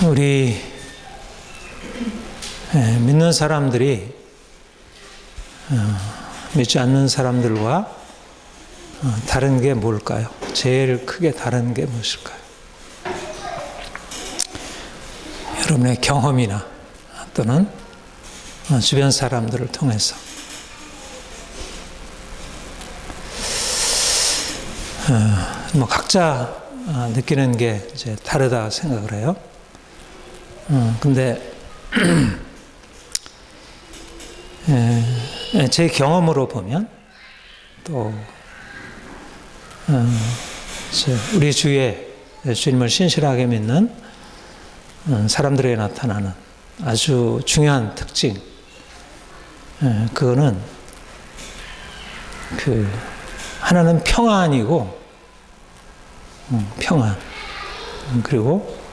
우리 믿는 사람들이 믿지 않는 사람들과 다른 게 뭘까요? 제일 크게 다른 게 무엇일까요? 여러분의 경험이나 또는 주변 사람들을 통해서 각자 느끼는 게 이제 다르다 생각을 해요. 근데 제 경험으로 보면 또 우리 주위에 주님을 신실하게 믿는 사람들에게 나타나는 아주 중요한 특징, 그거는 하나는 평안이고 평안, 그리고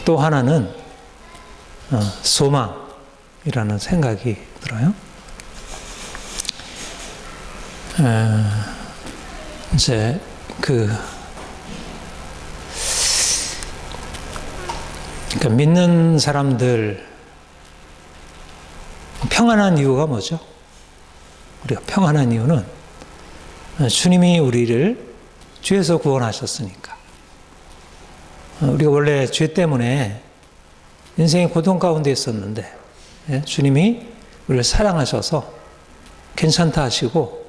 또 하나는 소망이라는 생각이 들어요. 이제 그러니까 믿는 사람들 평안한 이유가 뭐죠? 우리가 평안한 이유는 주님이 우리를 죄에서 구원하셨으니까. 우리가 원래 죄 때문에 인생의 고통 가운데 있었는데 주님이 우리를 사랑하셔서 괜찮다 하시고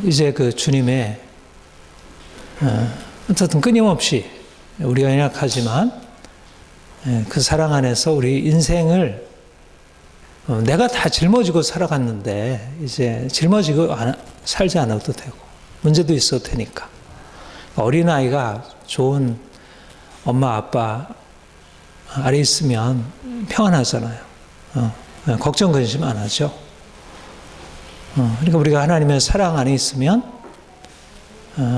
이제 그 주님의 어쨌든 끊임없이 우리가 연약하지만 그 사랑 안에서 우리 인생을 내가 다 짊어지고 살아갔는데 이제 짊어지고 살지 않아도 되고 문제도 있어도 되니까 어린아이가 좋은 엄마 아빠 아래 있으면 평안하잖아요. 걱정 근심 안 하죠. 그러니까 우리가 하나님의 사랑 안에 있으면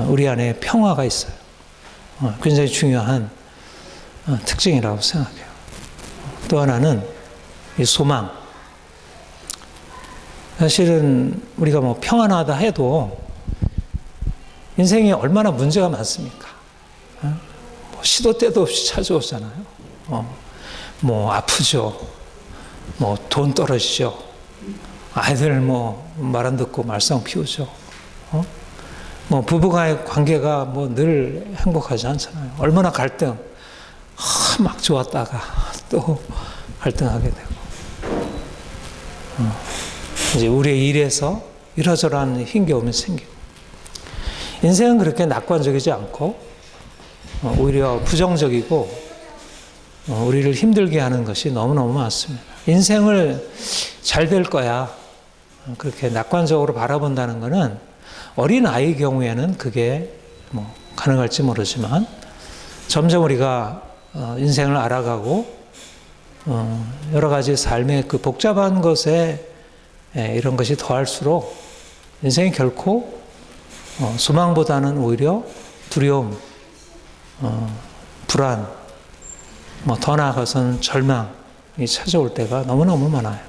우리 안에 평화가 있어요. 굉장히 중요한 특징이라고 생각해요. 또 하나는 이 소망. 사실은 우리가 뭐 평안하다 해도 인생에 얼마나 문제가 많습니까? 시도 때도 없이 찾아오잖아요. 뭐 아프죠. 뭐 돈 떨어지죠. 아이들 뭐 말 안 듣고 말썽 피우죠. 뭐 부부간의 관계가 뭐 늘 행복하지 않잖아요. 얼마나 갈등, 막 좋았다가 또 갈등하게 되고. 이제 우리의 일에서 이러저러한 힘겨움이 생기고. 인생은 그렇게 낙관적이지 않고 오히려 부정적이고 우리를 힘들게 하는 것이 너무너무 많습니다. 인생을 잘 될 거야 그렇게 낙관적으로 바라본다는 것은 어린 아이의 경우에는 그게 뭐 가능할지 모르지만 점점 우리가 인생을 알아가고 여러 가지 삶의 그 복잡한 것에 이런 것이 더할수록 인생이 결코 소망보다는 오히려 두려움, 불안, 뭐 더 나아가서는 절망이 찾아올 때가 너무너무 많아요.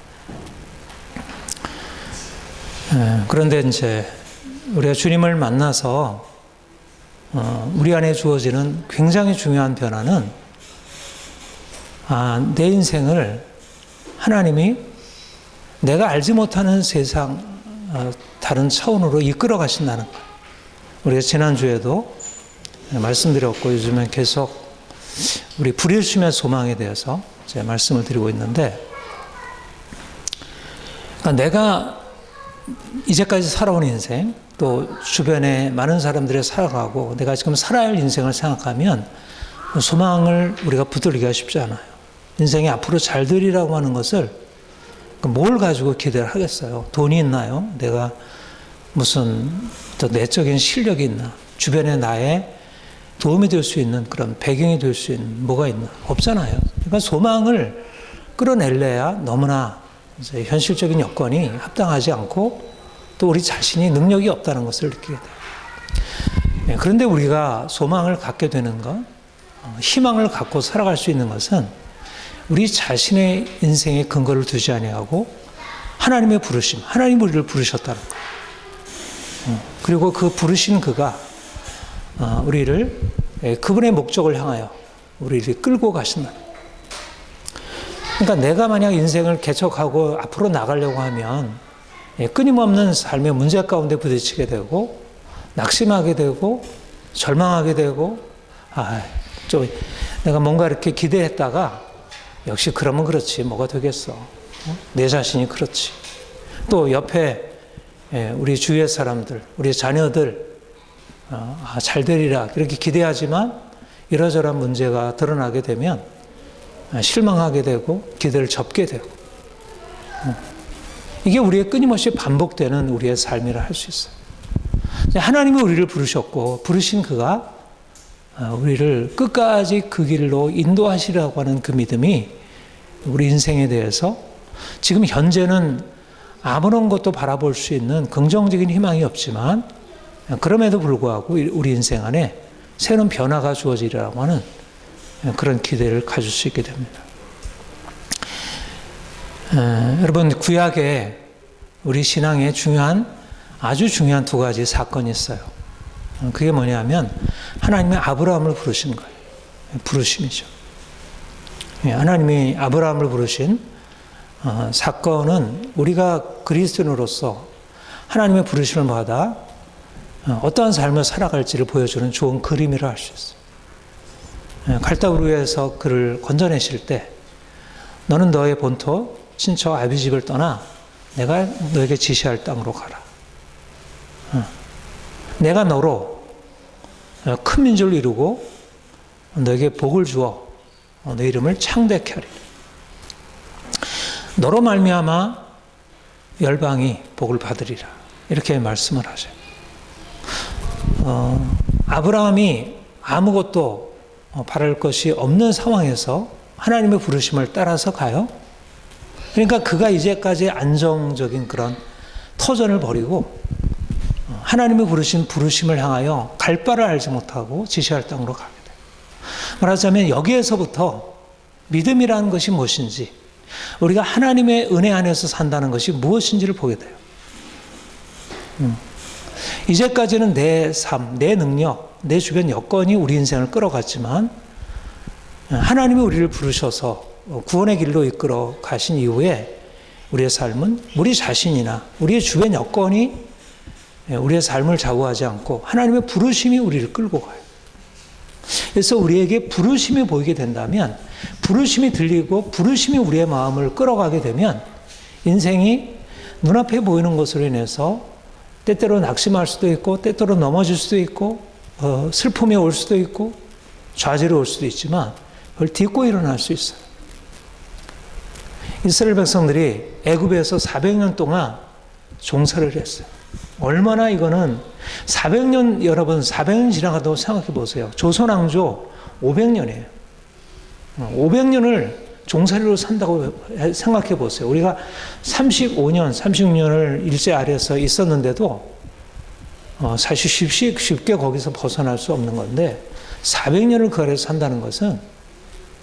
그런데 이제 우리가 주님을 만나서 우리 안에 주어지는 굉장히 중요한 변화는 내 인생을 하나님이 내가 알지 못하는 세상 다른 차원으로 이끌어 가신다는 거예요. 우리가 지난주에도 말씀드렸고 요즘엔 계속 우리 부르심의 소망에 대해서 제가 말씀을 드리고 있는데, 그러니까 내가 이제까지 살아온 인생 또 주변에 많은 사람들이 살아가고 내가 지금 살아야 할 인생을 생각하면 소망을 우리가 붙들기가 쉽지 않아요. 인생이 앞으로 잘 되리라고 하는 것을 뭘 가지고 기대를 하겠어요? 돈이 있나요? 내가 무슨 또 내적인 실력이 있나? 주변에 나의 도움이 될 수 있는 그런 배경이 될 수 있는 뭐가 있나? 없잖아요. 그러니까 소망을 끌어내려야 너무나 이제 현실적인 여건이 합당하지 않고 또 우리 자신이 능력이 없다는 것을 느끼게 돼요. 그런데 우리가 소망을 갖게 되는 것, 희망을 갖고 살아갈 수 있는 것은 우리 자신의 인생의 근거를 두지 아니하고 하나님의 부르심, 하나님 우리를 부르셨다는 거예요. 그리고 그 부르신 그가 우리를 그분의 목적을 향하여 우리를 끌고 가신다. 그러니까 내가 만약 인생을 개척하고 앞으로 나가려고 하면 끊임없는 삶의 문제 가운데 부딪히게 되고 낙심하게 되고 절망하게 되고 좀 내가 뭔가 이렇게 기대했다가 역시 그러면 그렇지 뭐가 되겠어. 내 자신이 그렇지. 또 옆에 우리 주위의 사람들, 우리 자녀들 잘 되리라 이렇게 기대하지만 이러저러한 문제가 드러나게 되면 실망하게 되고 기대를 접게 되고 이게 우리의 끊임없이 반복되는 우리의 삶이라 할 수 있어요. 하나님이 우리를 부르셨고 부르신 그가 우리를 끝까지 그 길로 인도하시라고 하는 그 믿음이 우리 인생에 대해서 지금 현재는 아무런 것도 바라볼 수 있는 긍정적인 희망이 없지만 그럼에도 불구하고 우리 인생 안에 새로운 변화가 주어지리라고 하는 그런 기대를 가질 수 있게 됩니다. 여러분 구약에 우리 신앙에 아주 중요한 두 가지 사건이 있어요. 그게 뭐냐면 하나님이 아브라함을 부르신 거예요. 부르심이죠. 하나님이 아브라함을 부르신 사건은 우리가 그리스도인으로서 하나님의 부르심을 받아 어떠한 삶을 살아갈지를 보여주는 좋은 그림이라 할 수 있어요. 갈대우르에서 그를 건져내실 때 너는 너의 본토 친척 아비집을 떠나 내가 너에게 지시할 땅으로 가라. 내가 너로 큰 민족을 이루고 너에게 복을 주어 너 이름을 창대케 하리라. 너로 말미암아 열방이 복을 받으리라. 이렇게 말씀을 하세요. 아브라함이 아무것도 바랄 것이 없는 상황에서 하나님의 부르심을 따라서 가요. 그러니까 그가 이제까지 안정적인 그런 터전을 버리고 하나님의 부르심을 향하여 갈 바를 알지 못하고 지시할 땅으로 가게 돼요. 말하자면 여기에서부터 믿음이라는 것이 무엇인지 우리가 하나님의 은혜 안에서 산다는 것이 무엇인지를 보게 돼요. 이제까지는 내 삶, 내 능력, 내 주변 여건이 우리 인생을 끌어갔지만 하나님이 우리를 부르셔서 구원의 길로 이끌어 가신 이후에 우리의 삶은 우리 자신이나 우리의 주변 여건이 우리의 삶을 좌우하지 않고 하나님의 부르심이 우리를 끌고 가요. 그래서 우리에게 부르심이 보이게 된다면 부르심이 들리고 부르심이 우리의 마음을 끌어가게 되면 인생이 눈앞에 보이는 것으로 인해서 때때로 낙심할 수도 있고 때때로 넘어질 수도 있고 슬픔이 올 수도 있고 좌절이 올 수도 있지만 그걸 딛고 일어날 수 있어요. 이스라엘 백성들이 애굽에서 400년 동안 종살이를 했어요. 얼마나 이거는 400년 여러분 400년 지나가도 생각해 보세요. 조선 왕조 500년이에요. 500년을 종살이로 산다고 생각해 보세요. 우리가 35년, 36년을 일제 아래에서 있었는데도 사실 쉽게 거기서 벗어날 수 없는 건데 400년을 그 아래에서 산다는 것은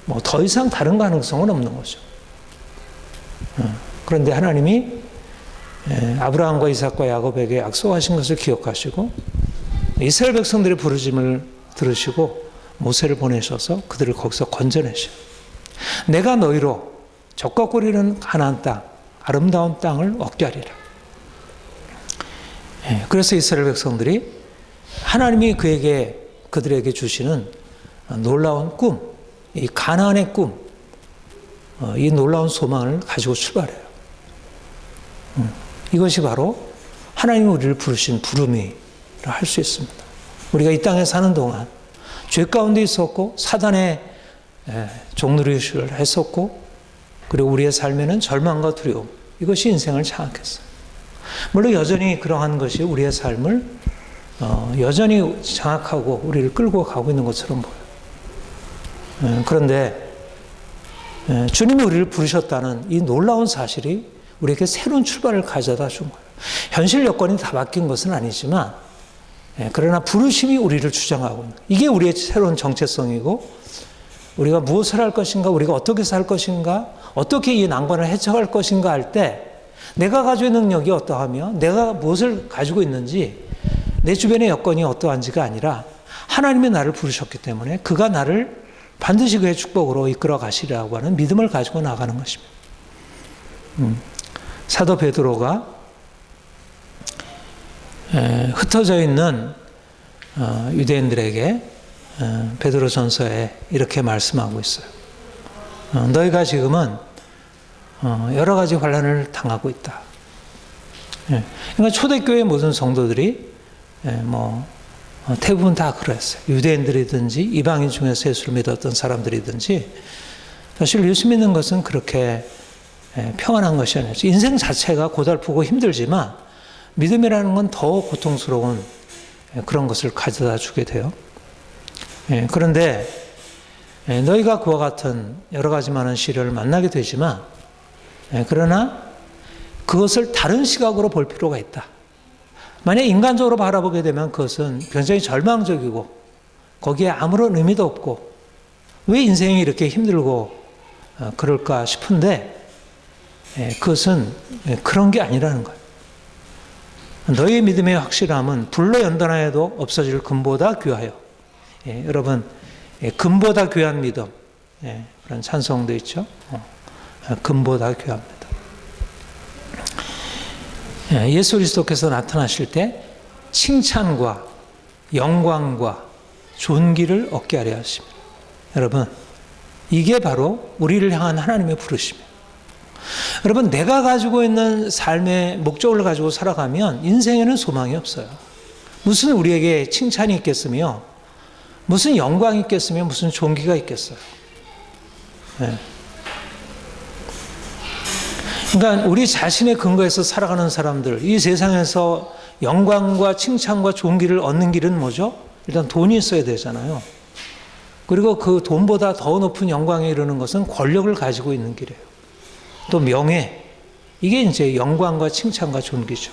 뭐 더 이상 다른 가능성은 없는 거죠. 그런데 하나님이 아브라함과 이삭과 야곱에게 약속하신 것을 기억하시고 이스라엘 백성들의 부르심을 들으시고 모세를 보내셔서 그들을 거기서 건져내셔. 내가 너희로 적과 꿀이는 가나안 땅, 아름다운 땅을 얻게 하리라. 그래서 이스라엘 백성들이 하나님이 그들에게 주시는 놀라운 꿈, 이 가나안의 꿈, 이 놀라운 소망을 가지고 출발해요. 이것이 바로 하나님이 우리를 부르신 부름이라 할 수 있습니다. 우리가 이 땅에 사는 동안 죄 가운데 있었고 사단의 종노릇을 했었고 그리고 우리의 삶에는 절망과 두려움 이것이 인생을 장악했어요. 물론 여전히 그러한 것이 우리의 삶을 여전히 장악하고 우리를 끌고 가고 있는 것처럼 보여요. 그런데 주님이 우리를 부르셨다는 이 놀라운 사실이 우리에게 새로운 출발을 가져다 준 거예요. 현실 여건이 다 바뀐 것은 아니지만 그러나 부르심이 우리를 주장하고 있는 이게 우리의 새로운 정체성이고 우리가 무엇을 할 것인가 우리가 어떻게 살 것인가 어떻게 이 난관을 헤쳐갈 것인가 할 때 내가 가지고 있는 능력이 어떠하며 내가 무엇을 가지고 있는지 내 주변의 여건이 어떠한지가 아니라 하나님이 나를 부르셨기 때문에 그가 나를 반드시 그의 축복으로 이끌어 가시리라고 하는 믿음을 가지고 나가는 것입니다. 사도 베드로가 흩어져 있는 유대인들에게 베드로전서에 이렇게 말씀하고 있어요. 너희가 지금은 여러 가지 환난을 당하고 있다. 그러니까 초대교회 모든 성도들이 대부분 다 그랬어요. 유대인들이든지 이방인 중에서 예수를 믿었던 사람들이든지 사실 예수 믿는 것은 그렇게 평안한 것이 아니에요. 인생 자체가 고달프고 힘들지만 믿음이라는 건 더 고통스러운 그런 것을 가져다 주게 돼요. 그런데 너희가 그와 같은 여러 가지 많은 시련을 만나게 되지만 그러나 그것을 다른 시각으로 볼 필요가 있다. 만약 인간적으로 바라보게 되면 그것은 굉장히 절망적이고 거기에 아무런 의미도 없고 왜 인생이 이렇게 힘들고 그럴까 싶은데 그것은 그런 게 아니라는 거예요. 너희의 믿음의 확실함은 불로 연단하여도 없어질 금보다 귀하여. 여러분 금보다 귀한 믿음 그런 찬송도 있죠. 금보다 귀합니다. 예수 그리스도께서 나타나실 때 칭찬과 영광과 존귀를 얻게 하려 하십니다. 여러분 이게 바로 우리를 향한 하나님의 부르심이에요. 여러분 내가 가지고 있는 삶의 목적을 가지고 살아가면 인생에는 소망이 없어요. 무슨 우리에게 칭찬이 있겠으며 무슨 영광이 있겠으며 무슨 존귀가 있겠어요. 그러니까 우리 자신의 근거에서 살아가는 사람들, 이 세상에서 영광과 칭찬과 존귀를 얻는 길은 뭐죠? 일단 돈이 있어야 되잖아요. 그리고 그 돈보다 더 높은 영광에 이르는 것은 권력을 가지고 있는 길이에요. 또 명예, 이게 이제 영광과 칭찬과 존귀죠.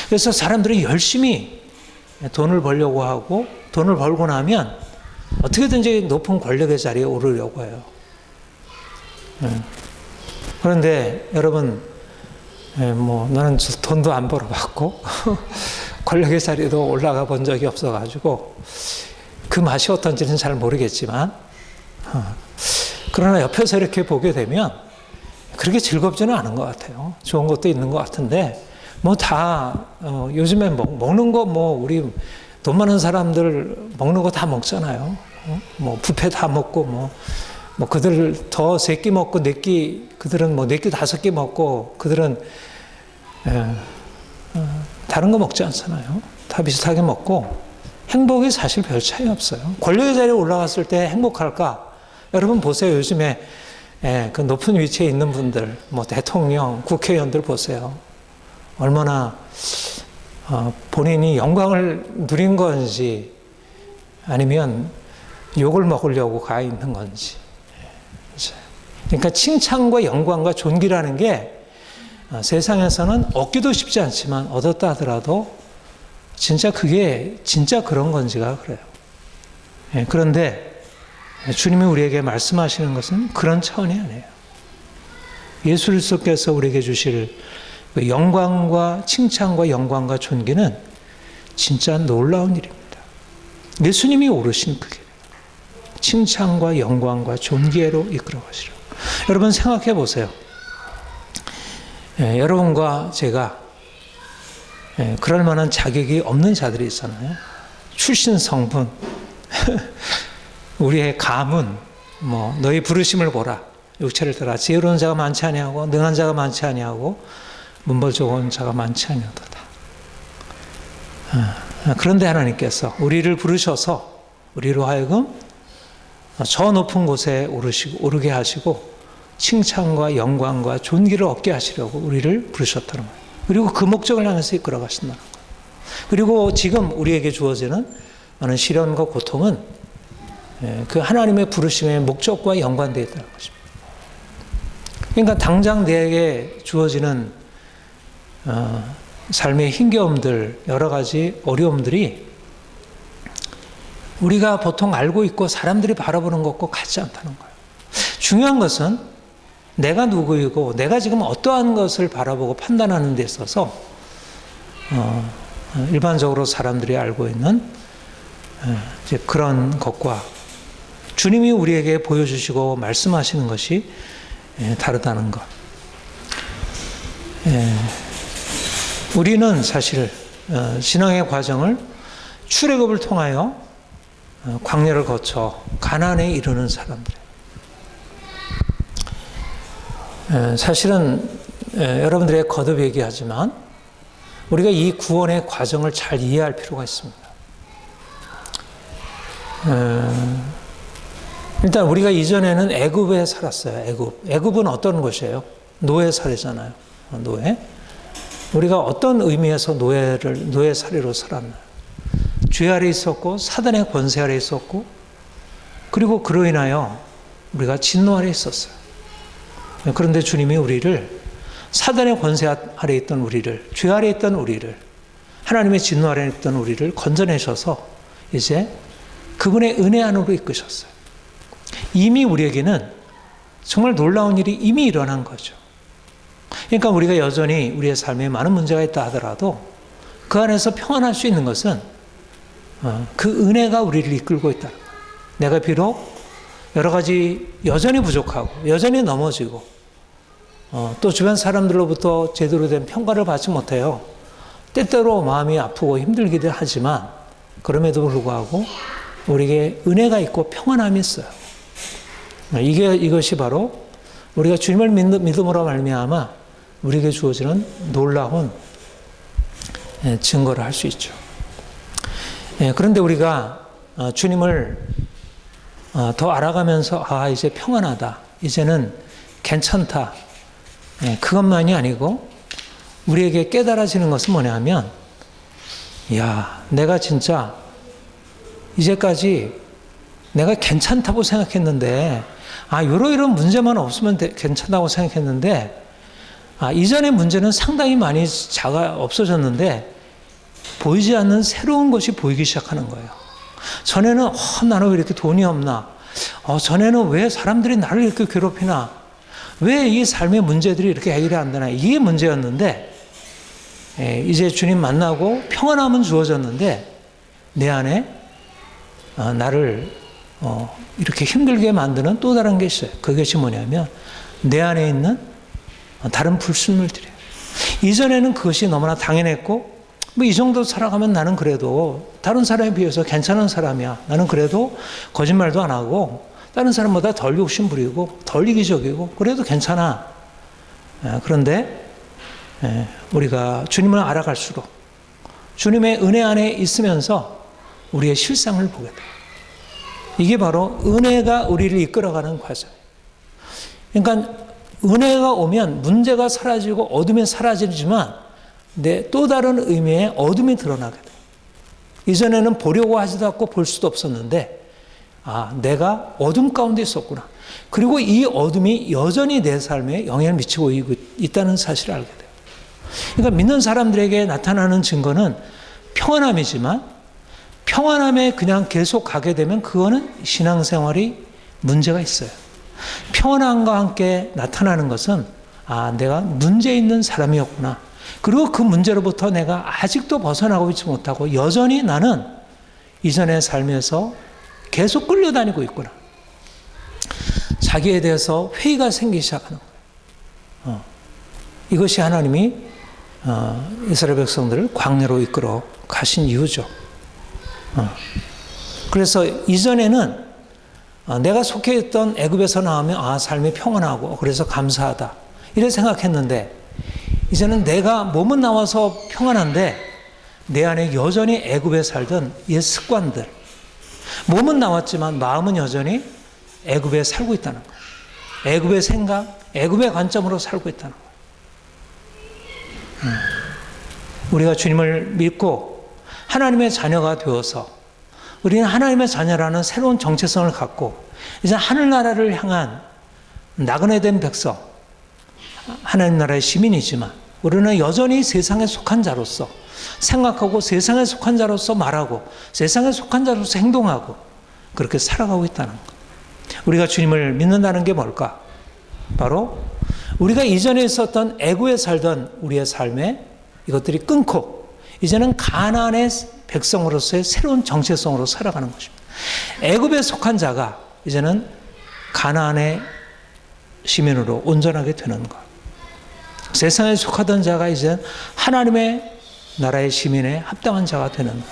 그래서 사람들이 열심히 돈을 벌려고 하고 돈을 벌고 나면 어떻게든지 높은 권력의 자리에 오르려고 해요. 그런데 여러분, 나는 돈도 안 벌어봤고 권력의 자리도 올라가 본 적이 없어가지고 그 맛이 어떤지는 잘 모르겠지만 그러나 옆에서 이렇게 보게 되면 그렇게 즐겁지는 않은 것 같아요. 좋은 것도 있는 것 같은데 요즘에 먹는 거 우리 돈 많은 사람들 먹는 거 다 먹잖아요. 뷔페 다 먹고 그들 더 3끼 먹고 4끼, 그들은 4끼 5끼 먹고 그들은 다른 거 먹지 않잖아요. 다 비슷하게 먹고 행복이 사실 별 차이 없어요. 권력의 자리에 올라갔을 때 행복할까? 여러분 보세요. 요즘에 그 높은 위치에 있는 분들, 대통령, 국회의원들 보세요. 얼마나 본인이 영광을 누린 건지 아니면 욕을 먹으려고 가 있는 건지. 그러니까 칭찬과 영광과 존귀라는 게 세상에서는 얻기도 쉽지 않지만 얻었다 하더라도 그게 진짜 그런 건지가 그래요. 그런데 주님이 우리에게 말씀하시는 것은 그런 차원이 아니에요. 예수 그리스도께서 우리에게 주실 영광과 칭찬과 영광과 존귀는 진짜 놀라운 일입니다. 예수님이 오르신 그 길, 칭찬과 영광과 존귀로 이끌어 가시라. 여러분 생각해 보세요. 여러분과 제가 그럴 만한 자격이 없는 자들이 있잖아요. 출신 성분, 우리의 가문, 너희 부르심을 보라. 육체를 들어 지혜로운 자가 많지 아니하고 능한 자가 많지 아니하고 문벌 좋은 자가 많지 아니하도다. 그런데 하나님께서 우리를 부르셔서 우리로 하여금 저 높은 곳에 오르게 하시고 칭찬과 영광과 존귀를 얻게 하시려고 우리를 부르셨다는 거예요. 그리고 그 목적을 향해서 이끌어 가신다는 거예요. 그리고 지금 우리에게 주어지는 많은 시련과 고통은 그 하나님의 부르심의 목적과 연관되어 있다는 것입니다. 그러니까 당장 내게 주어지는 삶의 힘겨움들, 여러 가지 어려움들이 우리가 보통 알고 있고 사람들이 바라보는 것과 같지 않다는 거예요. 중요한 것은 내가 누구이고 내가 지금 어떠한 것을 바라보고 판단하는 데 있어서 일반적으로 사람들이 알고 있는 이제 그런 것과 주님이 우리에게 보여주시고 말씀하시는 것이 다르다는 것. 우리는 사실 신앙의 과정을 출애굽을 통하여 광야를 거쳐 가나안에 이르는 사람들. 사실은 여러분들의 거듭 얘기하지만 우리가 이 구원의 과정을 잘 이해할 필요가 있습니다. 일단 우리가 이전에는 애굽에 살았어요. 애굽은 어떤 곳이에요? 노예 사례잖아요. 노예. 우리가 어떤 의미에서 노예 사례로 살았나요? 죄 아래 있었고 사단의 권세 아래 있었고 그리고 그로 인하여 우리가 진노 아래 있었어요. 그런데 주님이 우리를 사단의 권세 아래 있던 우리를, 죄 아래 있던 우리를, 하나님의 진노 아래 있던 우리를 건져내셔서 이제 그분의 은혜 안으로 이끄셨어요. 이미 우리에게는 정말 놀라운 일이 이미 일어난 거죠. 그러니까 우리가 여전히 우리의 삶에 많은 문제가 있다 하더라도 그 안에서 평안할 수 있는 것은 그 은혜가 우리를 이끌고 있다는 거예요. 내가 비록 여러 가지 여전히 부족하고 여전히 넘어지고 또 주변 사람들로부터 제대로 된 평가를 받지 못해요. 때때로 마음이 아프고 힘들기도 하지만 그럼에도 불구하고 우리에게 은혜가 있고 평안함이 있어요. 이것이 바로 우리가 주님을 믿음으로 말미암아 우리에게 주어지는 놀라운 증거를 할 수 있죠. 그런데 우리가 주님을 더 알아가면서 이제 평안하다, 이제는 괜찮다, 그것만이 아니고 우리에게 깨달아지는 것은 뭐냐면 내가 진짜 이제까지 내가 괜찮다고 생각했는데 이런 문제만 없으면 괜찮다고 생각했는데 이전의 문제는 상당히 많이 없어졌는데 보이지 않는 새로운 것이 보이기 시작하는 거예요. 전에는 나는 왜 이렇게 돈이 없나? 전에는 왜 사람들이 나를 이렇게 괴롭히나? 왜 이 삶의 문제들이 이렇게 해결이 안 되나? 이게 문제였는데 이제 주님 만나고 평안함은 주어졌는데 내 안에 나를 이렇게 힘들게 만드는 또 다른 게 있어요. 그것이 뭐냐면 내 안에 있는 다른 불순물들이에요. 이전에는 그것이 너무나 당연했고 이 정도 살아가면 나는 그래도 다른 사람에 비해서 괜찮은 사람이야. 나는 그래도 거짓말도 안 하고 다른 사람보다 덜 욕심 부리고 덜 이기적이고 그래도 괜찮아. 그런데 우리가 주님을 알아갈수록 주님의 은혜 안에 있으면서 우리의 실상을 보게 돼요. 이게 바로 은혜가 우리를 이끌어가는 과정이에요. 그러니까 은혜가 오면 문제가 사라지고 어둠이 사라지지만 또 다른 의미의 어둠이 드러나게 돼요. 이전에는 보려고 하지도 않고 볼 수도 없었는데 내가 어둠 가운데 있었구나. 그리고 이 어둠이 여전히 내 삶에 영향을 미치고 있다는 사실을 알게 돼요. 그러니까 믿는 사람들에게 나타나는 증거는 평안함이지만 평안함에 그냥 계속 가게 되면 그거는 신앙생활이 문제가 있어요. 평안함과 함께 나타나는 것은 내가 문제 있는 사람이었구나. 그리고 그 문제로부터 내가 아직도 벗어나고 있지 못하고 여전히 나는 이전의 삶에서 계속 끌려다니고 있구나. 자기에 대해서 회의가 생기기 시작하는 거예요. 이것이 하나님이 이스라엘 백성들을 광야로 이끌어 가신 이유죠. 그래서 이전에는 내가 속해 있던 애굽에서 나오면 삶이 평안하고 그래서 감사하다 이렇게 생각했는데 이제는 내가 몸은 나와서 평안한데 내 안에 여전히 애굽에 살던 옛 습관들, 몸은 나왔지만 마음은 여전히 애굽에 살고 있다는 거예요. 애굽의 생각, 애굽의 관점으로 살고 있다는 거예요. 우리가 주님을 믿고 하나님의 자녀가 되어서 우리는 하나님의 자녀라는 새로운 정체성을 갖고 이제 하늘나라를 향한 나그네 된 백성, 하나님 나라의 시민이지만 우리는 여전히 세상에 속한 자로서 생각하고 세상에 속한 자로서 말하고 세상에 속한 자로서 행동하고 그렇게 살아가고 있다는 것. 우리가 주님을 믿는다는 게 뭘까? 바로 우리가 이전에 있었던 애굽에 살던 우리의 삶에 이것들이 끊고 이제는 가나안의 백성으로서의 새로운 정체성으로 살아가는 것입니다. 애굽에 속한 자가 이제는 가나안의 시민으로 온전하게 되는 것. 세상에 속하던 자가 이제 하나님의 나라의 시민에 합당한 자가 되는 것.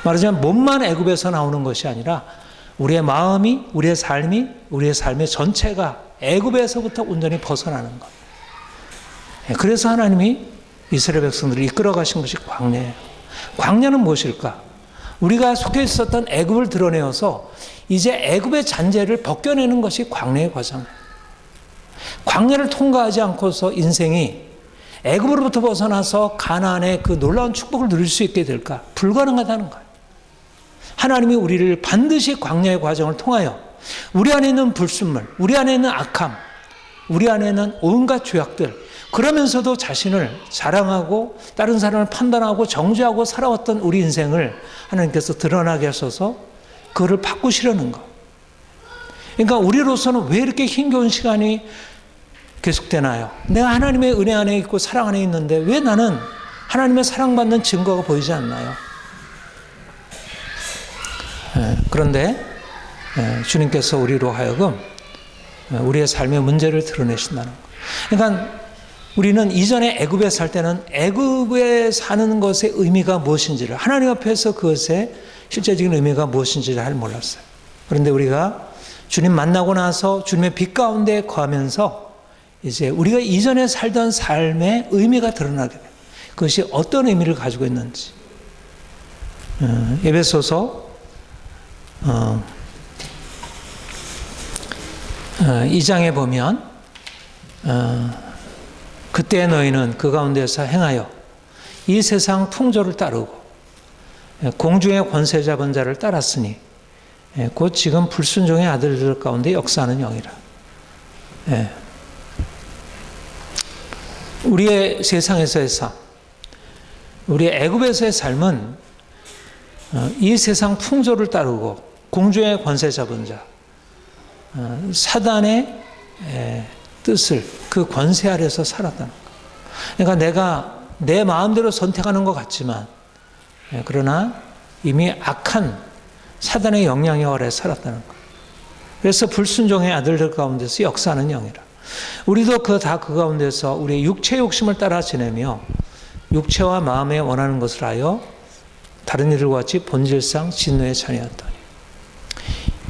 말하자면 몸만 애굽에서 나오는 것이 아니라 우리의 마음이, 우리의 삶이, 우리의 삶의 전체가 애굽에서부터 온전히 벗어나는 것. 그래서 하나님이 이스라엘 백성들을 이끌어 가신 것이 광야예요. 광야는 무엇일까? 우리가 속해 있었던 애굽을 드러내어서 이제 애굽의 잔재를 벗겨내는 것이 광야의 과정이에요. 광야를 통과하지 않고서 인생이 애굽으로부터 벗어나서 가나안의 그 놀라운 축복을 누릴 수 있게 될까? 불가능하다는 거예요. 하나님이 우리를 반드시 광야의 과정을 통하여 우리 안에 있는 불순물, 우리 안에 있는 악함, 우리 안에 있는 온갖 죄악들, 그러면서도 자신을 자랑하고 다른 사람을 판단하고 정죄하고 살아왔던 우리 인생을 하나님께서 드러나게 하셔서 그거를 바꾸시려는 것. 그러니까 우리로서는 왜 이렇게 힘겨운 시간이 계속되나요? 내가 하나님의 은혜 안에 있고 사랑 안에 있는데 왜 나는 하나님의 사랑받는 증거가 보이지 않나요? 그런데 주님께서 우리로 하여금 우리의 삶의 문제를 드러내신다는 것. 그러니까 우리는 이전에 애굽에 살 때는 애굽에 사는 것의 의미가 무엇인지를, 하나님 앞에서 그것의 실제적인 의미가 무엇인지를 잘 몰랐어요. 그런데 우리가 주님 만나고 나서 주님의 빛 가운데 거하면서 이제 우리가 이전에 살던 삶의 의미가 드러나게 돼요. 그것이 어떤 의미를 가지고 있는지. 에베소서 2장에 보면 그때 너희는 그 가운데서 행하여 이 세상 풍조를 따르고 공중의 권세 잡은 자를 따랐으니 곧 지금 불순종의 아들들 가운데 역사하는 영이라. 우리의 세상에서의 삶, 우리의 애굽에서의 삶은 이 세상 풍조를 따르고 공중의 권세 잡은 자, 사단의 뜻을, 그 권세 아래서 살았다는 것. 그러니까 내가 내 마음대로 선택하는 것 같지만 그러나 이미 악한 사단의 영향력 아래 살았다는 것. 그래서 불순종의 아들들 가운데서 역사하는 영이라. 우리도 그 가운데서 우리의 육체의 욕심을 따라 지내며 육체와 마음에 원하는 것을 하여 다른 이들과 같이 본질상 진노의 자녀였더니.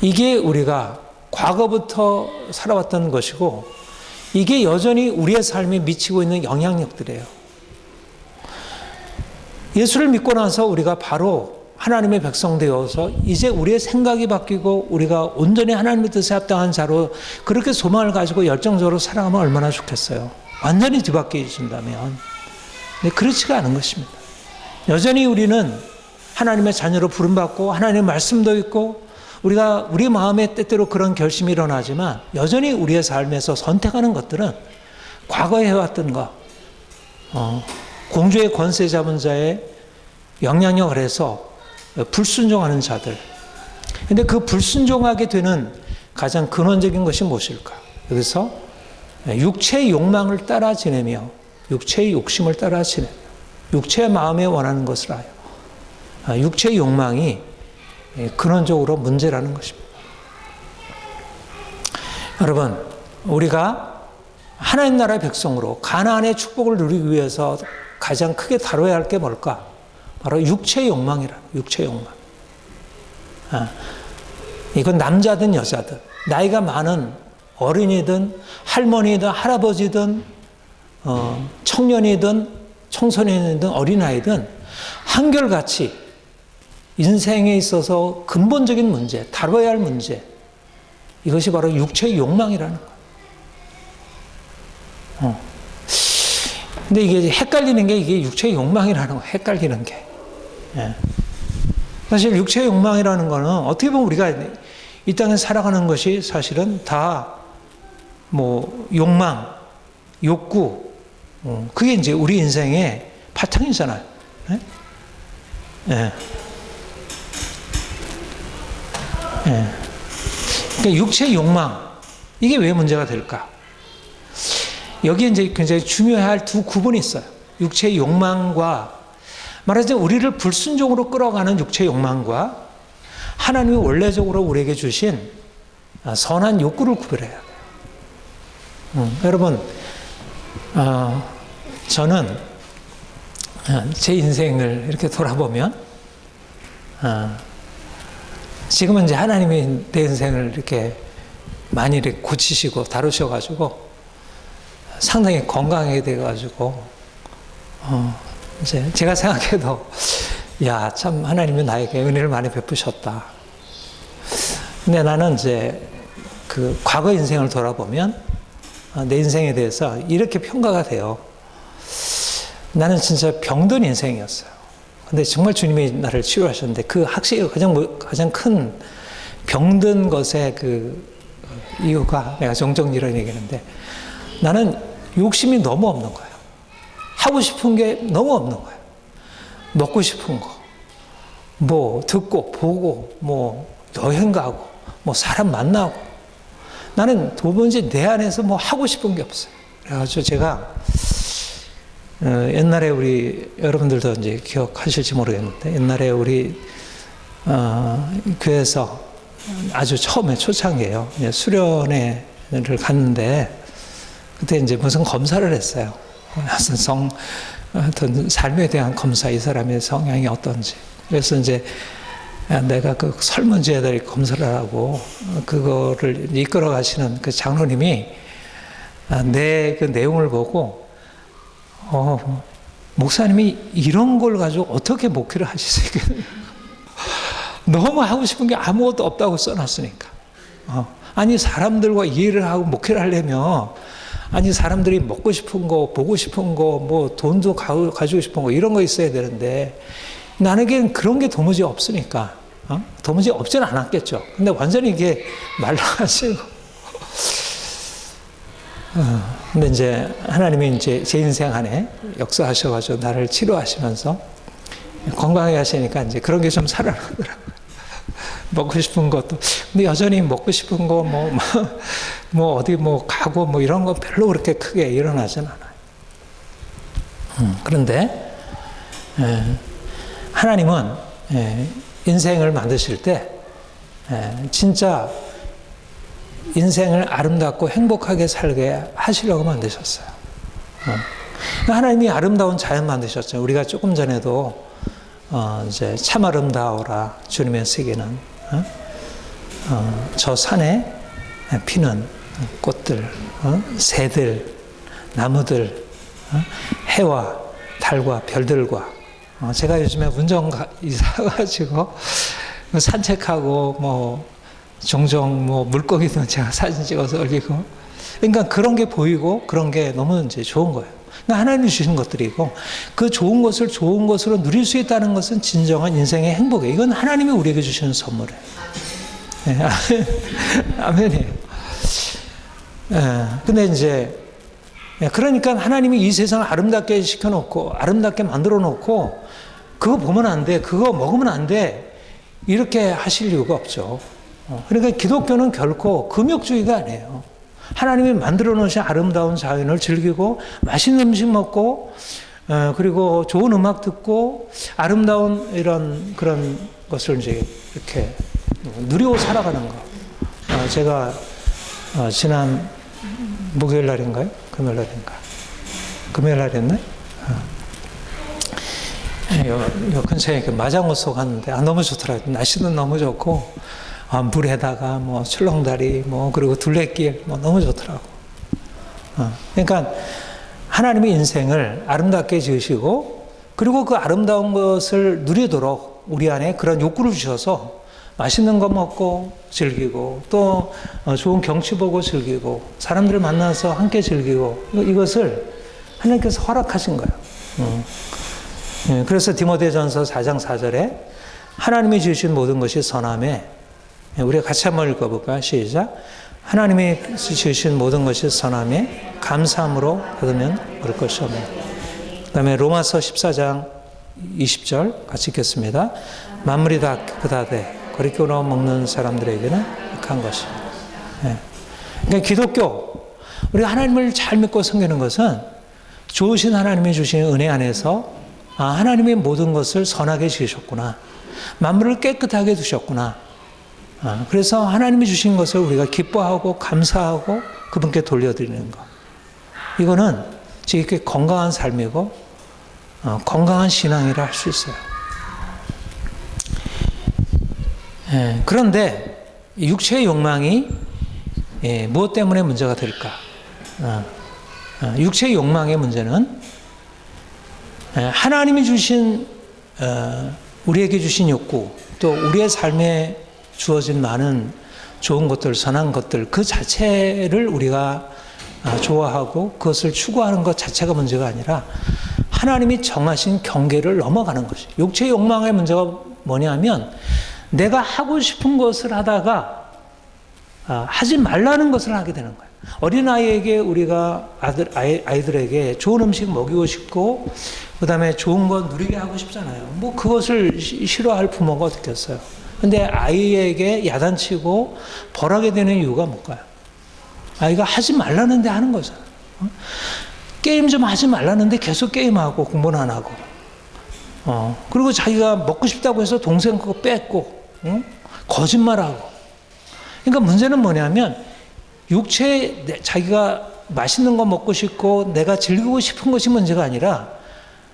이게 우리가 과거부터 살아왔던 것이고 이게 여전히 우리의 삶에 미치고 있는 영향력들이에요. 예수를 믿고 나서 우리가 바로 하나님의 백성 되어서 이제 우리의 생각이 바뀌고 우리가 온전히 하나님의 뜻에 합당한 자로 그렇게 소망을 가지고 열정적으로 살아가면 얼마나 좋겠어요. 완전히 뒤바뀌어진다면. 근데 그렇지가 않은 것입니다. 여전히 우리는 하나님의 자녀로 부름받고 하나님의 말씀도 있고 우리가 우리 마음의 때때로 그런 결심이 일어나지만 여전히 우리의 삶에서 선택하는 것들은 과거에 해왔던 것, 공주의 권세 잡은 자의 영향력 아래서 불순종하는 자들. 근데 그 불순종하게 되는 가장 근원적인 것이 무엇일까? 여기서 육체의 욕망을 따라 지내며 육체의 욕심을 따라 지내며 육체의 마음에 원하는 것을 하여 육체의 욕망이 근원적으로 문제라는 것입니다. 여러분, 우리가 하나님 나라의 백성으로 가나안의 축복을 누리기 위해서 가장 크게 다뤄야 할 게 뭘까? 바로 육체의 욕망이라. 육체의 욕망. 이건 남자든 여자든 나이가 많은 어린이든 할머니든 할아버지든 청년이든 청소년이든 어린아이든 한결같이 인생에 있어서 근본적인 문제, 다뤄야 할 문제, 이것이 바로 육체의 욕망이라는 거예요. 근데 이게 헷갈리는 게 이게 육체의 욕망이라는 거, 헷갈리는 게. 사실 육체의 욕망이라는 거는 어떻게 보면 우리가 이 땅에 살아가는 것이 사실은 다 뭐 욕망, 욕구, 그게 이제 우리 인생의 바탕이잖아요. 그러니까 육체의 욕망, 이게 왜 문제가 될까? 여기에 이제 굉장히 중요할 두 구분이 있어요. 육체의 욕망과 말하자면 우리를 불순종으로 끌어가는 육체의 욕망과 하나님이 원래적으로 우리에게 주신 선한 욕구를 구별해야 돼요. 여러분, 저는 제 인생을 이렇게 돌아보면 지금은 이제 하나님이 내 인생을 이렇게 많이 이렇게 고치시고 다루셔가지고 상당히 건강하게 돼가지고 이제 제가 생각해도 야, 참 하나님이 나에게 은혜를 많이 베푸셨다. 근데 나는 이제 그 과거 인생을 돌아보면 내 인생에 대해서 이렇게 평가가 돼요. 나는 진짜 병든 인생이었어요. 근데 정말 주님이 나를 치료하셨는데 그 확실히 가장 큰 병든 것의 그 이유가 내가 종종 이런 얘기하는데 나는 욕심이 너무 없는 거예요. 하고 싶은 게 너무 없는 거예요. 먹고 싶은 거, 뭐 듣고 보고, 뭐 여행 가고, 뭐 사람 만나고. 나는 도무지 내 안에서 뭐 하고 싶은 게 없어요. 그래가지고 제가 옛날에 우리 여러분들도 이제 기억하실지 모르겠는데 옛날에 우리 교회에서 아주 처음에 초창기예요. 수련회를 갔는데 그때 이제 무슨 검사를 했어요. 무슨 어떤 삶에 대한 검사, 이 사람의 성향이 어떤지. 그래서 이제 내가 그 설문지에다 검사를 하고 그거를 이끌어 가시는 그 장로님이 내 그 내용을 보고 목사님이 이런 걸 가지고 어떻게 목회를 하실 수 있겠냐. 너무 하고 싶은 게 아무것도 없다고 써놨으니까. 아니 사람들과 이해를 하고 목회를 하려면 아니 사람들이 먹고 싶은 거, 보고 싶은 거, 뭐 돈도 가지고 싶은 거 이런 거 있어야 되는데 나에겐 그런 게 도무지 없으니까 도무지 없지는 않았겠죠. 근데 완전히 이게 말라가지고 근데 이제 하나님이 이제 제 인생 안에 역사하셔가지고 나를 치료하시면서 건강하게 하시니까 이제 그런 게 좀 살아나더라고요. 먹고 싶은 것도. 근데 여전히 먹고 싶은 거, 뭐 어디 뭐 가고 뭐 이런 거 별로 그렇게 크게 일어나진 않아요. 그런데, 하나님은, 인생을 만드실 때, 진짜 인생을 아름답고 행복하게 살게 하시려고 만드셨어요. 하나님이 아름다운 자연 만드셨죠. 우리가 조금 전에도 이제 참 아름다워라 주님의 세계는 저 산에 피는 꽃들, 새들, 나무들, 해와 달과 별들과 제가 요즘에 운전 이사가지고 산책하고 뭐 종종 뭐 물고기도 제가 사진 찍어서 올리고 그러니까 그런 게 보이고 그런 게 너무 이제 좋은 거예요. 그러니까 하나님이 주신 것들이고 그 좋은 것을 좋은 것으로 누릴 수 있다는 것은 진정한 인생의 행복이에요. 이건 하나님이 우리에게 주시는 선물이에요. 네, 아멘이에요. 근데 이제 그러니까 하나님이 이 세상을 아름답게 시켜놓고 아름답게 만들어 놓고 그거 보면 안 돼, 그거 먹으면 안 돼 이렇게 하실 이유가 없죠. 그러니까 기독교는 결코 금욕주의가 아니에요. 하나님이 만들어 놓으신 아름다운 자연을 즐기고 맛있는 음식 먹고 그리고 좋은 음악 듣고 아름다운 이런 그런 것을 이제 이렇게 누리고 살아가는 거. 제가 지난 목요일 날인가요? 금요일 날인가? 금요일 날이었나요? 요 근처에 마장호소 갔는데 너무 좋더라고요. 날씨는 너무 좋고 물에다가 뭐 출렁다리 뭐 그리고 둘레길 뭐 너무 좋더라고. 그러니까 하나님의 인생을 아름답게 지으시고 그리고 그 아름다운 것을 누리도록 우리 안에 그런 욕구를 주셔서 맛있는 거 먹고 즐기고 또 좋은 경치 보고 즐기고 사람들을 만나서 함께 즐기고 이것을 하나님께서 허락하신 거예요. 그래서 디모데전서 4장 4절에 하나님이 지으신 모든 것이 선함에 우리가 같이 한번 읽어볼까요? 시작. 하나님이 지으신 모든 것이 선함에 감사함으로 받으면 그럴 것이 없네. 그 다음에 로마서 14장 20절 같이 읽겠습니다. 만물이 다 깨끗하되 거리끼로 먹는 사람들에게는 악한 것입니다. 그러니까 기독교, 우리가 하나님을 잘 믿고 섬기는 것은 좋으신 하나님이 주신 은혜 안에서 하나님의 모든 것을 선하게 지으셨구나. 만물을 깨끗하게 두셨구나. 그래서 하나님이 주신 것을 우리가 기뻐하고 감사하고 그분께 돌려드리는 것. 이거는 지극히 건강한 삶이고 건강한 신앙이라 할 수 있어요. 그런데 육체의 욕망이 무엇 때문에 문제가 될까? 육체의 욕망의 문제는 하나님이 주신 우리에게 주신 욕구, 또 우리의 삶에 주어진 많은 좋은 것들, 선한 것들 그 자체를 우리가 좋아하고 그것을 추구하는 것 자체가 문제가 아니라 하나님이 정하신 경계를 넘어가는 것이. 육체의 욕망의 문제가 뭐냐면 내가 하고 싶은 것을 하다가 하지 말라는 것을 하게 되는 거예요. 어린아이에게 우리가 아이들에게 좋은 음식 먹이고 싶고 그 다음에 좋은 거 누리게 하고 싶잖아요. 뭐 그것을 싫어할 부모가 어떻겠어요. 근데 아이에게 야단치고 벌하게 되는 이유가 뭘까요? 아이가 하지 말라는데 하는 거잖아요. 게임 좀 하지 말라는데 계속 게임하고 공부는 안 하고. 그리고 자기가 먹고 싶다고 해서 동생 그거 뺏고, 거짓말하고. 그러니까 문제는 뭐냐면 육체에 자기가 맛있는 거 먹고 싶고 내가 즐기고 싶은 것이 문제가 아니라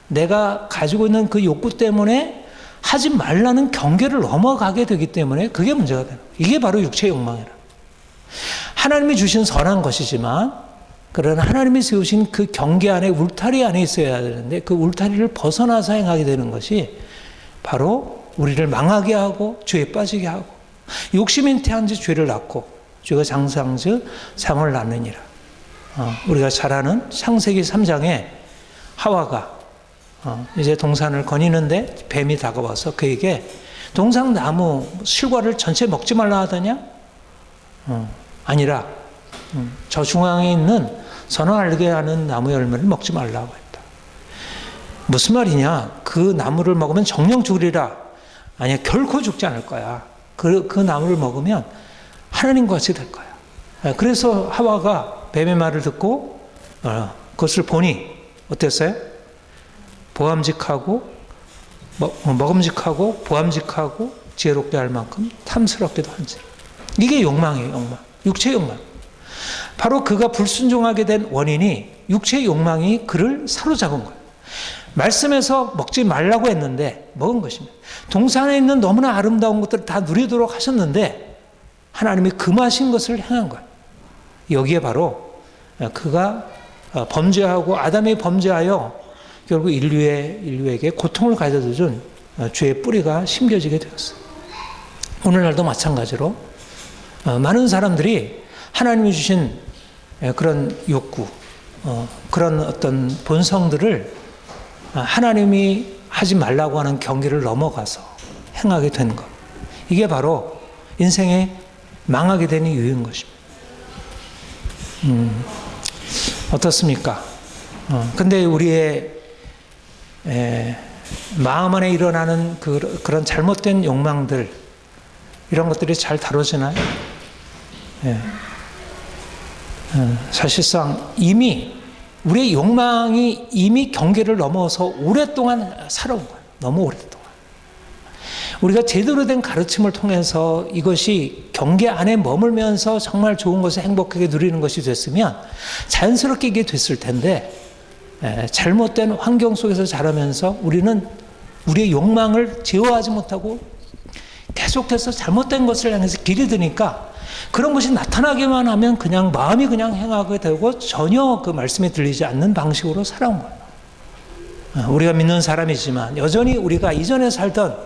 내가 가지고 있는 그 욕구 때문에 하지 말라는 경계를 넘어가게 되기 때문에 그게 문제가 되는 거예요. 이게 바로 육체의 욕망이라. 하나님이 주신 선한 것이지만 그러나 하나님이 세우신 그 경계 안에 울타리 안에 있어야 되는데 그 울타리를 벗어나서 행하게 되는 것이 바로 우리를 망하게 하고 죄에 빠지게 하고 욕심 잉태한 지 죄를 낳고 죄가 장사한즉 상을 낳느니라. 우리가 잘 아는 창세기 3장에 하와가 이제 동산을 거니는데 뱀이 다가와서 그에게 동산 나무 실과를 전체 먹지 말라 하더냐? 아니라 저 중앙에 있는 선을 알게 하는 나무 열매를 먹지 말라고 했다. 무슨 말이냐? 그 나무를 먹으면 정령 죽으리라. 아니야, 결코 죽지 않을 거야. 그 나무를 먹으면 하나님과 같이 될 거야. 그래서 하와가 뱀의 말을 듣고 그것을 보니 어땠어요? 보암직하고 먹음직하고 보암직하고 지혜롭게 할 만큼 탐스럽기도 한지. 이게 욕망이에요. 욕망. 육체의 욕망. 바로 그가 불순종하게 된 원인이 육체의 욕망이 그를 사로잡은 거예요. 말씀에서 먹지 말라고 했는데 먹은 것입니다. 동산에 있는 너무나 아름다운 것들을 다 누리도록 하셨는데 하나님이 금하신 것을 행한 거예요. 여기에 바로 그가 범죄하고 아담이 범죄하여 결국 인류에게 고통을 가져다 준 죄의 뿌리가 심겨지게 되었어요. 오늘날도 마찬가지로 많은 사람들이 하나님이 주신 그런 욕구, 그런 어떤 본성들을 하나님이 하지 말라고 하는 경계를 넘어가서 행하게 되는 것. 이게 바로 인생에 망하게 되는 이유인 것입니다. 어떻습니까? 근데 우리의 마음 안에 일어나는 그런 잘못된 욕망들, 이런 것들이 잘 다뤄지나요? 사실상 이미 우리의 욕망이 이미 경계를 넘어서 오랫동안 살아온 거예요. 너무 오랫동안. 우리가 제대로 된 가르침을 통해서 이것이 경계 안에 머물면서 정말 좋은 것을 행복하게 누리는 것이 됐으면 자연스럽게 이게 됐을 텐데 잘못된 환경 속에서 자라면서 우리는 우리의 욕망을 제어하지 못하고 계속해서 잘못된 것을 향해서 길이 드니까 그런 것이 나타나기만 하면 그냥 마음이 그냥 행하게 되고 전혀 그 말씀이 들리지 않는 방식으로 살아온 거예요. 우리가 믿는 사람이지만 여전히 우리가 이전에 살던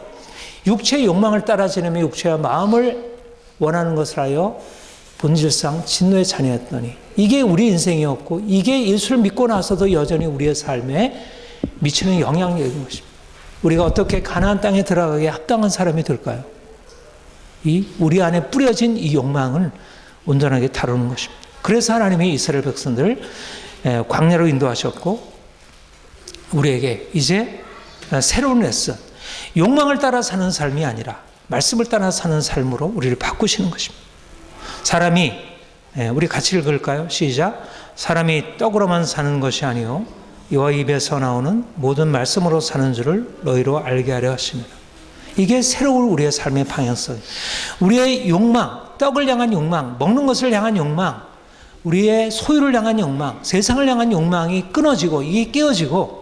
육체의 욕망을 따라 지내며 육체와 마음을 원하는 것을 하여 본질상 진노의 자녀였더니 이게 우리 인생이었고 이게 예수를 믿고 나서도 여전히 우리의 삶에 미치는 영향력인 것입니다. 우리가 어떻게 가나안 땅에 들어가기에 합당한 사람이 될까요? 우리 안에 뿌려진 이 욕망을 온전하게 다루는 것입니다. 그래서 하나님이 이스라엘 백성들을 광야로 인도하셨고 우리에게 이제 새로운 레슨, 욕망을 따라 사는 삶이 아니라 말씀을 따라 사는 삶으로 우리를 바꾸시는 것입니다. 사람이 우리 같이 읽을까요? 시작. 사람이 떡으로만 사는 것이 아니요 여호와 입에서 나오는 모든 말씀으로 사는 줄을 너희로 알게 하려 하십니다. 이게 새로운 우리의 삶의 방향성. 우리의 욕망, 떡을 향한 욕망, 먹는 것을 향한 욕망, 우리의 소유를 향한 욕망, 세상을 향한 욕망이 끊어지고 이게 깨어지고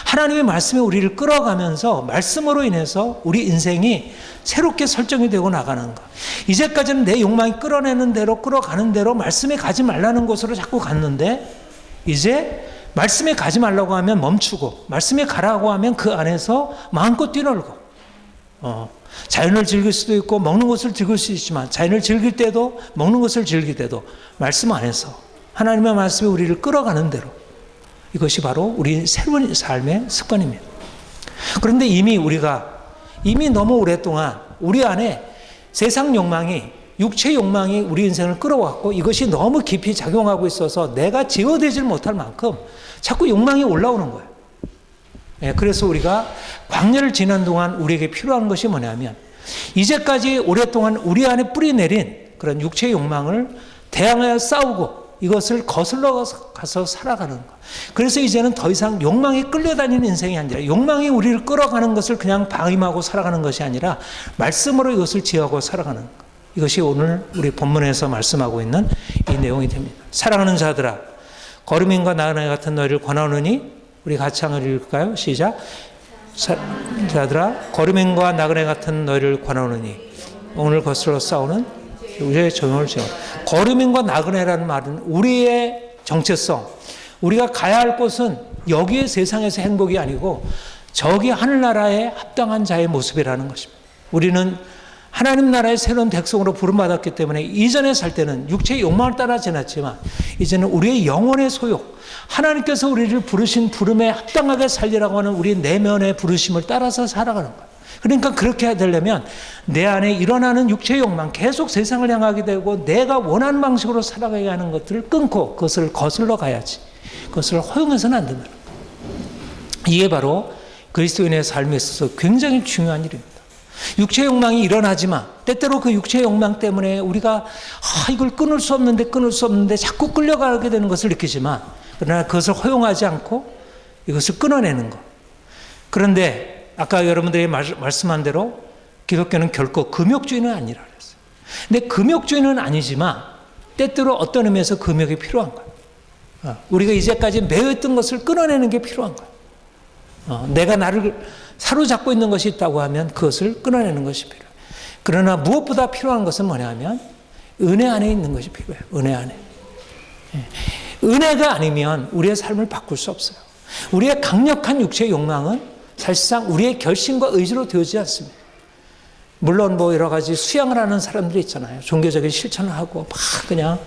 하나님의 말씀이 우리를 끌어가면서 말씀으로 인해서 우리 인생이 새롭게 설정이 되고 나가는 것. 이제까지는 내 욕망이 끌어내는 대로 끌어가는 대로 말씀에 가지 말라는 곳으로 자꾸 갔는데 이제 말씀에 가지 말라고 하면 멈추고 말씀에 가라고 하면 그 안에서 마음껏 뛰놀고 자연을 즐길 수도 있고 먹는 것을 즐길 수 있지만 자연을 즐길 때도 먹는 것을 즐길 때도 말씀 안에서 하나님의 말씀이 우리를 끌어가는 대로 이것이 바로 우리 새로운 삶의 습관입니다. 그런데 이미 너무 오랫동안 우리 안에 세상 욕망이 육체 욕망이 우리 인생을 끌어왔고 이것이 너무 깊이 작용하고 있어서 내가 제어되질 못할 만큼 자꾸 욕망이 올라오는 거예요. 그래서 우리가 광야를 지난 동안 우리에게 필요한 것이 뭐냐면 이제까지 오랫동안 우리 안에 뿌리 내린 그런 육체의 욕망을 대항하여 싸우고 이것을 거슬러 가서 살아가는 것. 그래서 이제는 더 이상 욕망에 끌려다니는 인생이 아니라 욕망이 우리를 끌어가는 것을 그냥 방임하고 살아가는 것이 아니라 말씀으로 이것을 지하고 살아가는 것. 이것이 오늘 우리 본문에서 말씀하고 있는 이 내용이 됩니다. 사랑하는 자들아 거루민과 나그네 같은 너희를 권하노니 우리 같이 한번 읽을까요? 시작. 자들아 거루민과 나그네 같은 너희를 권하노니 오늘 거슬러 싸우는 우리의 정욕을 지어. 거루민과 나그네라는 말은 우리의 정체성, 우리가 가야 할 곳은 여기의 세상에서 행복이 아니고 저기 하늘나라에 합당한 자의 모습이라는 것입니다. 우리는 하나님 나라의 새로운 백성으로 부름받았기 때문에 이전에 살 때는 육체의 욕망을 따라 지났지만 이제는 우리의 영혼의 소욕, 하나님께서 우리를 부르신 부름에 합당하게 살리라고 하는 우리 내면의 부르심을 따라서 살아가는 거예요. 그러니까 그렇게 되려면 내 안에 일어나는 육체의 욕망, 계속 세상을 향하게 되고 내가 원하는 방식으로 살아가게 하는 것들을 끊고 그것을 거슬러 가야지. 그것을 허용해서는 안 된다. 이게 바로 그리스도인의 삶에 있어서 굉장히 중요한 일입니다. 육체의 욕망이 일어나지만 때때로 그 육체의 욕망 때문에 우리가 이걸 끊을 수 없는데 자꾸 끌려가게 되는 것을 느끼지만 그러나 그것을 허용하지 않고 이것을 끊어내는 것. 그런데 아까 여러분들이 말씀한 대로 기독교는 결코 금욕주의는 아니라 그랬어요. 근데 금욕주의는 아니지만 때때로 어떤 의미에서 금욕이 필요한 거예요. 우리가 이제까지 매였던 것을 끊어내는 게 필요한 거예요. 내가 나를 사로잡고 있는 것이 있다고 하면 그것을 끊어내는 것이 필요해요. 그러나 무엇보다 필요한 것은 뭐냐면 은혜 안에 있는 것이 필요해요. 은혜 안에. 은혜가 아니면 우리의 삶을 바꿀 수 없어요. 우리의 강력한 육체의 욕망은 사실상 우리의 결심과 의지로 되어지지 않습니다. 물론 여러 가지 수양을 하는 사람들이 있잖아요. 종교적인 실천을 하고 막 그냥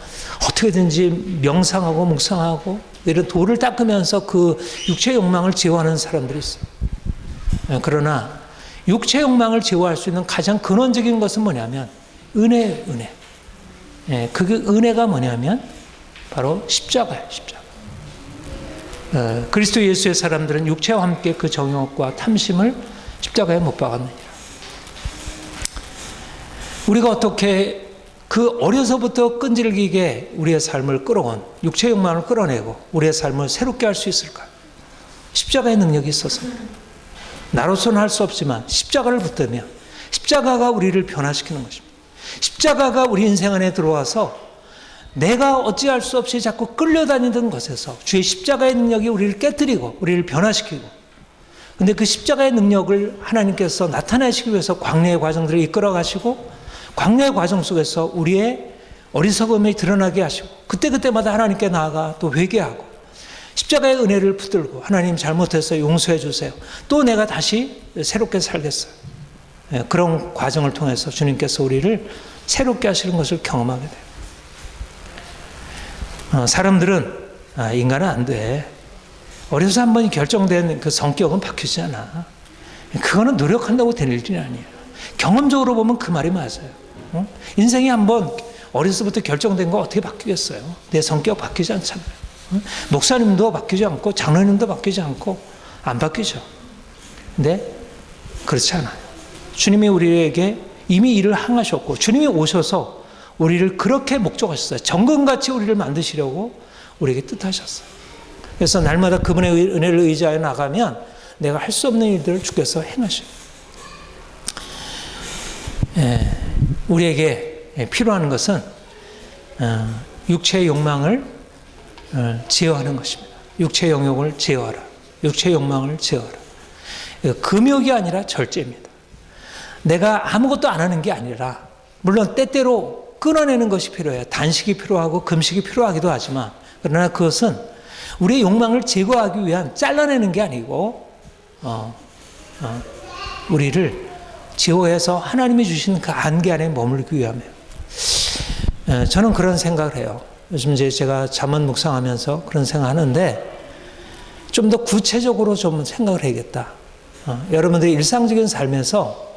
어떻게든지 명상하고 묵상하고 이런 돌을 닦으면서 그 육체의 욕망을 제어하는 사람들이 있어요. 그러나 육체 욕망을 제어할 수 있는 가장 근원적인 것은 뭐냐면 은혜예요. 은혜. 그게 은혜가 뭐냐면 바로 십자가예요. 십자가. 그리스도 예수의 사람들은 육체와 함께 그 정욕과 탐심을 십자가에 못 박았느니라. 우리가 어떻게 그 어려서부터 끈질기게 우리의 삶을 끌어온 육체 욕망을 끌어내고 우리의 삶을 새롭게 할 수 있을까요? 십자가의 능력이 있어서입니다. 나로서는 할 수 없지만 십자가를 붙들면 십자가가 우리를 변화시키는 것입니다. 십자가가 우리 인생 안에 들어와서 내가 어찌할 수 없이 자꾸 끌려다니던 것에서 주의 십자가의 능력이 우리를 깨뜨리고 우리를 변화시키고 근데 그 십자가의 능력을 하나님께서 나타내시기 위해서 광야의 과정들을 이끌어 가시고 광야의 과정 속에서 우리의 어리석음이 드러나게 하시고 그때마다 하나님께 나아가 또 회개하고 십자가의 은혜를 붙들고 하나님 잘못해서 용서해 주세요. 또 내가 다시 새롭게 살겠어요. 그런 과정을 통해서 주님께서 우리를 새롭게 하시는 것을 경험하게 돼요. 사람들은 인간은 안 돼. 어려서 한 번 결정된 그 성격은 바뀌지 않아. 그거는 노력한다고 될 일이 아니에요. 경험적으로 보면 그 말이 맞아요. 인생이 한번 어려서부터 결정된 거 어떻게 바뀌겠어요? 내 성격 바뀌지 않잖아요. 목사님도 바뀌지 않고 장로님도 바뀌지 않고 안 바뀌죠. 근데 그렇지 않아요. 주님이 우리에게 이미 일을 행하셨고 주님이 오셔서 우리를 그렇게 목적하셨어요. 정금같이 우리를 만드시려고 우리에게 뜻하셨어요. 그래서 날마다 그분의 은혜를 의지하여 나가면 내가 할 수 없는 일들을 주께서 행하셔요. 우리에게 필요한 것은 육체의 욕망을 제어하는 것입니다. 육체의 영역을 제어하라. 육체의 욕망을 제어하라. 금욕이 아니라 절제입니다. 내가 아무것도 안 하는 게 아니라, 물론 때때로 끊어내는 것이 필요해요. 단식이 필요하고 금식이 필요하기도 하지만, 그러나 그것은 우리의 욕망을 제거하기 위한 잘라내는 게 아니고 우리를 제어해서 하나님이 주신 그 안개 안에 머물기 위함이에요. 저는 그런 생각을 해요. 요즘 이제 제가 잠언 묵상하면서 그런 생각하는데, 좀 더 구체적으로 좀 생각을 해야겠다. 여러분들이 일상적인 삶에서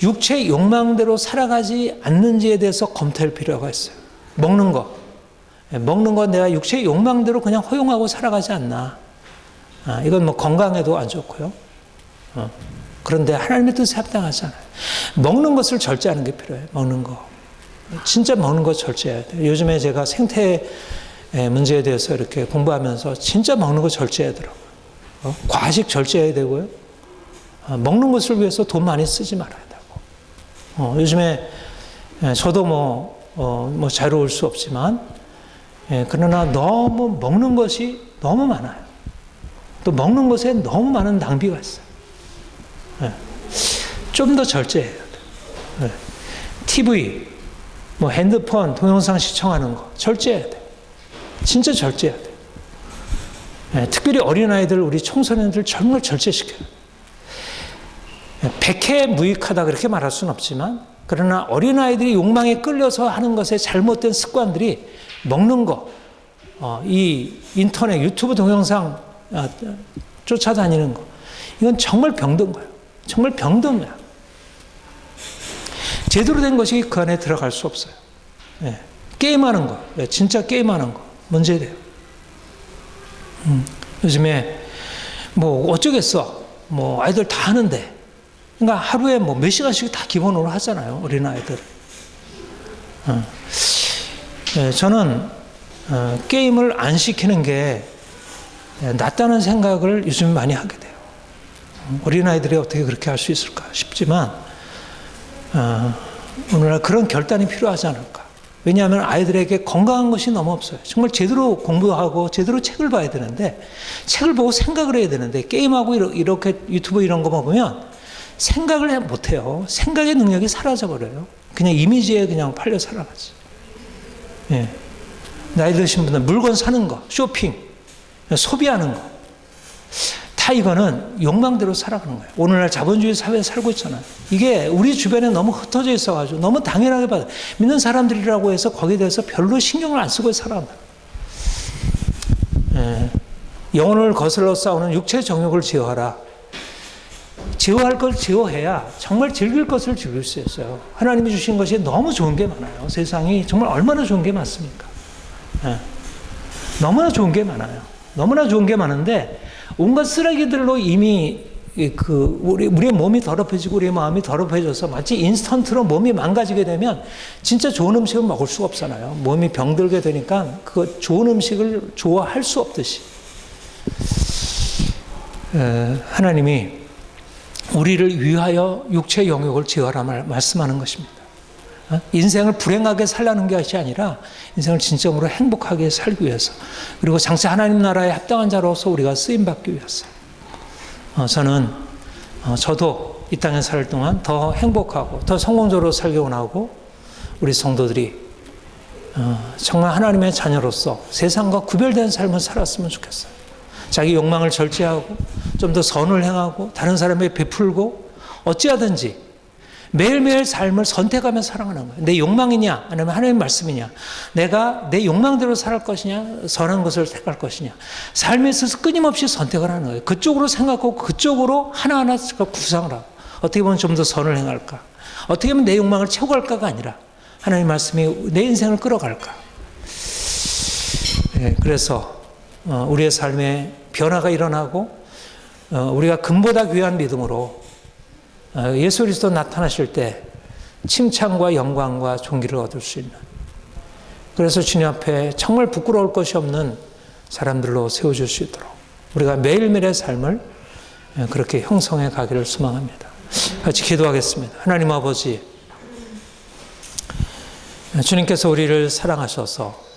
육체의 욕망대로 살아가지 않는지에 대해서 검토할 필요가 있어요. 먹는 거 내가 육체의 욕망대로 그냥 허용하고 살아가지 않나. 이건 뭐 건강에도 안 좋고요. 그런데 하나님의 뜻에 합당하지 않아요. 먹는 것을 절제하는 게 필요해요. 먹는 거. 진짜 먹는 거 절제해야 돼요. 요즘에 제가 생태 문제에 대해서 이렇게 공부하면서 진짜 먹는 거 절제해야 되더라고요. 과식 절제해야 되고요. 먹는 것을 위해서 돈 많이 쓰지 말아야 되고. 요즘에 저도 뭐 자유로울 수 없지만, 그러나 너무 먹는 것이 너무 많아요. 또 먹는 것에 너무 많은 낭비가 있어요. 좀 더 절제해야 돼요. TV, 핸드폰, 동영상 시청하는 거 절제해야 돼요. 진짜 절제해야 돼요. 특별히 어린아이들, 우리 청소년들 정말 절제시켜요. 백해무익하다 그렇게 말할 수는 없지만, 그러나 어린아이들이 욕망에 끌려서 하는 것에 잘못된 습관들이 먹는 거, 이 인터넷, 유튜브 동영상 쫓아다니는 거, 이건 정말 병든 거예요. 정말 병든거야. 제대로 된 것이 그 안에 들어갈 수 없어요. 게임하는 거, 진짜 게임하는 거 문제돼요. 요즘에 어쩌겠어, 아이들 다 하는데, 그러니까 하루에 몇 시간씩 다 기본으로 하잖아요, 어린아이들. 저는 게임을 안 시키는 게 낫다는 생각을 요즘 많이 하게 돼요. 어린아이들이 어떻게 그렇게 할 수 있을까 싶지만, 오늘날 그런 결단이 필요하지 않을까. 왜냐하면 아이들에게 건강한 것이 너무 없어요. 정말 제대로 공부하고 제대로 책을 봐야 되는데, 책을 보고 생각을 해야 되는데, 게임하고 이렇게 유튜브 이런 거 보면 생각을 못해요. 생각의 능력이 사라져버려요. 그냥 이미지에 그냥 팔려 살아가지. 나이 드신 분들 물건 사는 거, 쇼핑, 소비하는 거, 다 이거는 욕망대로 살아가는 거예요. 오늘날 자본주의 사회에 살고 있잖아요. 이게 우리 주변에 너무 흩어져 있어가지고 너무 당연하게 받아. 믿는 사람들이라고 해서 거기에 대해서 별로 신경을 안 쓰고 살아간다. 영혼을 거슬러 싸우는 육체 정욕을 제어하라. 제어할 걸 제어해야 정말 즐길 것을 즐길 수 있어요. 하나님이 주신 것이 너무 좋은 게 많아요. 세상이 정말 얼마나 좋은 게 많습니까? 너무나 좋은 게 많아요. 너무나 좋은 게 많은데, 온갖 쓰레기들로 이미 우리의 몸이 더럽혀지고 우리의 마음이 더럽혀져서 마치 인스턴트로 몸이 망가지게 되면 진짜 좋은 음식을 먹을 수가 없잖아요. 몸이 병들게 되니까 그 좋은 음식을 좋아할 수 없듯이, 하나님이 우리를 위하여 육체의 영역을 제어하라 말씀하는 것입니다. 인생을 불행하게 살라는 것이 아니라 인생을 진정으로 행복하게 살기 위해서, 그리고 장차 하나님 나라에 합당한 자로서 우리가 쓰임받기 위해서, 저도 이 땅에 살 동안 더 행복하고 더 성공적으로 살기 원하고, 우리 성도들이 정말 하나님의 자녀로서 세상과 구별된 삶을 살았으면 좋겠어요. 자기 욕망을 절제하고 좀 더 선을 행하고 다른 사람에게 베풀고, 어찌하든지 매일매일 삶을 선택하며 살아가는 거예요. 내 욕망이냐 아니면 하나님의 말씀이냐, 내가 내 욕망대로 살 것이냐 선한 것을 택할 것이냐, 삶에 있어서 끊임없이 선택을 하는 거예요. 그쪽으로 생각하고 그쪽으로 하나하나 구상을 하고, 어떻게 보면 좀 더 선을 행할까, 어떻게 하면 내 욕망을 채워갈까가 아니라 하나님의 말씀이 내 인생을 끌어갈까. 그래서 우리의 삶에 변화가 일어나고, 우리가 금보다 귀한 믿음으로 예수 그리스도 나타나실 때 칭찬과 영광과 존귀를 얻을 수 있는, 그래서 주님 앞에 정말 부끄러울 것이 없는 사람들로 세워줄 수 있도록 우리가 매일매일의 삶을 그렇게 형성해 가기를 소망합니다. 같이 기도하겠습니다. 하나님 아버지, 주님께서 우리를 사랑하셔서